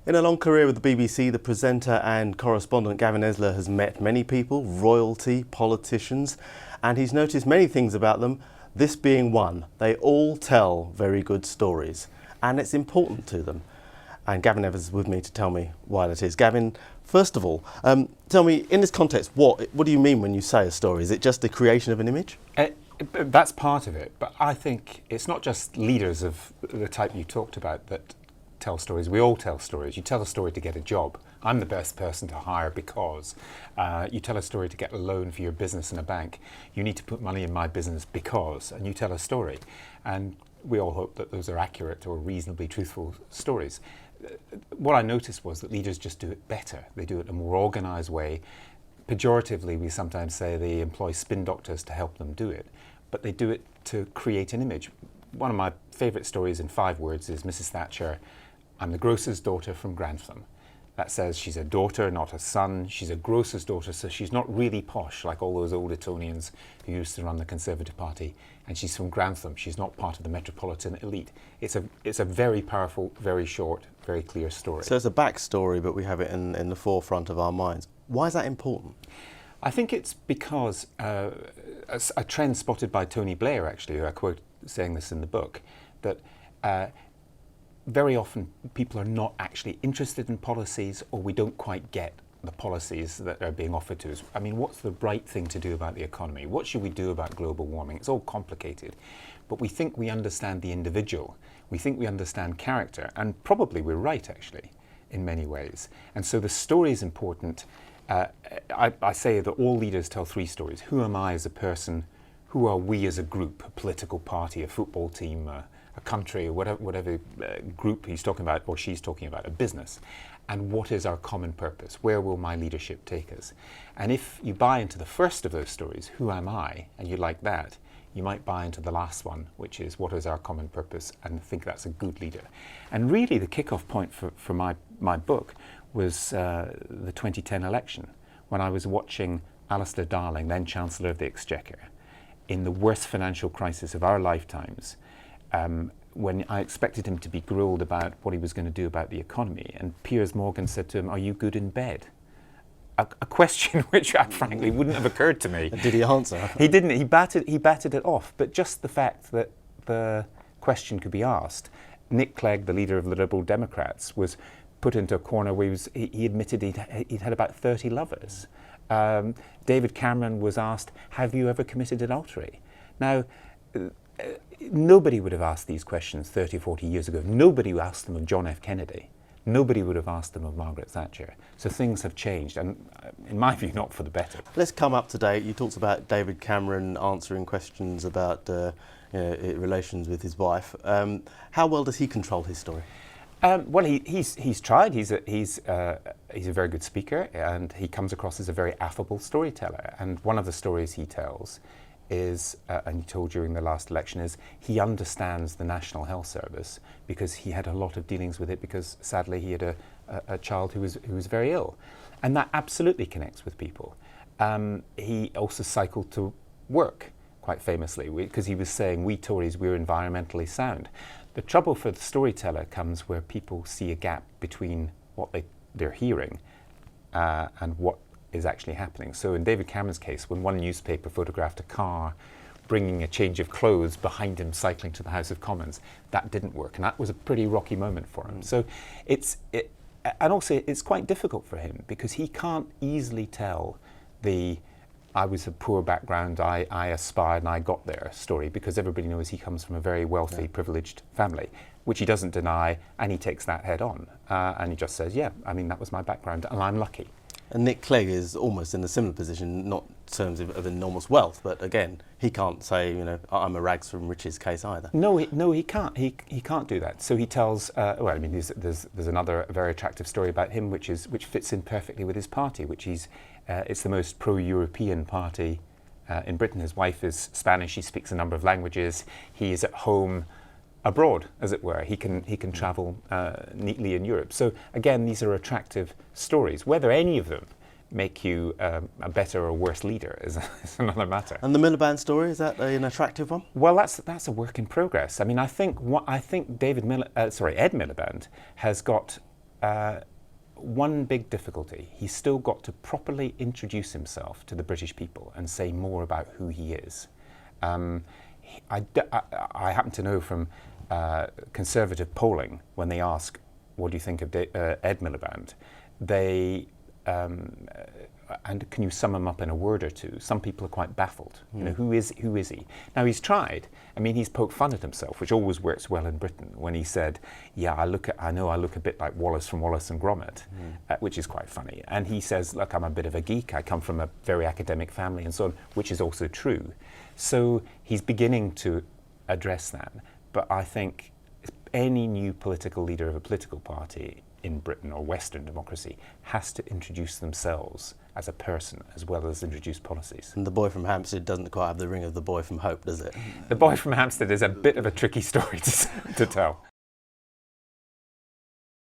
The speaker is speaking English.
In a long career with the BBC, the presenter and correspondent Gavin Esler has met many people, royalty, politicians, and he's noticed many things about them, this being one. They all tell very good stories, and it's important to them. And Gavin Evans is with me to tell me why that is. Gavin, first of all, tell me, in this context, what do you mean when you say a story? Is it just the creation of an image? That's part of it, but I think it's not just leaders of the type you talked about that tell stories. We all tell stories. You tell a story to get a job. I'm the best person to hire because. You tell a story to get a loan for your business in a bank. You need to put money in my business because, and you tell a story. And we all hope that those are accurate or reasonably truthful stories. What I noticed was that leaders just do it better. They do it in a more organised way. Pejoratively, we sometimes say they employ spin doctors to help them do it, but they do it to create an image. One of my favourite stories in 5 words is Mrs. Thatcher. I'm the grocer's daughter from Grantham. That says she's a daughter, not a son. She's a grocer's daughter, so she's not really posh like all those old Etonians who used to run the Conservative Party. And she's from Grantham. She's not part of the metropolitan elite. It's a very powerful, very short, very clear story. So it's a backstory, but we have it in the forefront of our minds. Why is that important? I think it's because a trend spotted by Tony Blair, actually, who I quote saying this in the book, that very often people are not actually interested in policies, or we don't quite get the policies that are being offered to us. I mean, what's the right thing to do about the economy? What should we do about global warming? It's all complicated. But we think we understand the individual. We think we understand character. And probably we're right, actually, in many ways. And so the story is important. I say that all leaders tell 3 stories. Who am I as a person? Who are we as a group, a political party, a football team, a country, or whatever group he's talking about or she's talking about, a business, and what is our common purpose? Where will my leadership take us? And if you buy into the first of those stories, who am I, and you like that, you might buy into the last one, which is what is our common purpose, and think that's a good leader. And really the kickoff point for my book was the 2010 election, when I was watching Alistair Darling, then Chancellor of the Exchequer, in the worst financial crisis of our lifetimes, when I expected him to be grilled about what he was going to do about the economy, and Piers Morgan said to him, "Are you good in bed?" A question which frankly wouldn't have occurred to me. Did he answer? He didn't. He batted it off. But just the fact that the question could be asked, Nick Clegg, the leader of the Liberal Democrats, was put into a corner where he admitted he'd had about 30 lovers. David Cameron was asked, "Have you ever committed adultery?" Now, nobody would have asked these questions 30, 40 years ago. Nobody asked them of John F. Kennedy. Nobody would have asked them of Margaret Thatcher. So things have changed, and in my view, not for the better. Let's come up to date. You talked about David Cameron answering questions about relations with his wife. How well does he control his story? Well, he's tried. He's a very good speaker, and he comes across as a very affable storyteller. And one of the stories he tells is, and he told during the last election, is he understands the National Health Service because he had a lot of dealings with it, because sadly he had a child who was very ill, and that absolutely connects with people. He also cycled to work quite famously because he was saying, "We Tories, we're environmentally sound." The trouble for the storyteller comes where people see a gap between what they're hearing and what is actually happening. So in David Cameron's case, when one newspaper photographed a car bringing a change of clothes behind him cycling to the House of Commons, that didn't work, and that was a pretty rocky moment for him. So and also it's quite difficult for him because he can't easily tell I was a poor background, I aspired and I got there story, because everybody knows he comes from a very wealthy, privileged family, which he doesn't deny, and he takes that head on. And he just says, yeah, I mean, that was my background and I'm lucky. And Nick Clegg is almost in a similar position, not in terms of enormous wealth, but again, he can't say, I'm a rags from riches case either. No, he can't. He can't do that. So he tells. Well, I mean, there's another very attractive story about him, which fits in perfectly with his party, which it's the most pro-European party in Britain. His wife is Spanish. He speaks a number of languages. He is at home abroad, as it were. He can travel neatly in Europe. So again, these are attractive stories. Whether any of them make you a better or worse leader is another matter. And the Miliband story, is that an attractive one? Well, that's a work in progress. I mean, I think Ed Miliband has got one big difficulty. He's still got to properly introduce himself to the British people and say more about who he is. I happen to know from Conservative polling, when they ask, what do you think of Ed Miliband, they and can you sum him up in a word or two? Some people are quite baffled. You know, who is he? Now, he's tried. I mean, he's poked fun at himself, which always works well in Britain, when he said, yeah, I know I look a bit like Wallace from Wallace and Gromit, which is quite funny. And he says, look, I'm a bit of a geek. I come from a very academic family and so on, which is also true. So he's beginning to address that. But I think any new political leader of a political party in Britain or Western democracy has to introduce themselves as a person as well as introduce policies. And the boy from Hampstead doesn't quite have the ring of the boy from Hope, does it? The boy from Hampstead is a bit of a tricky story to tell.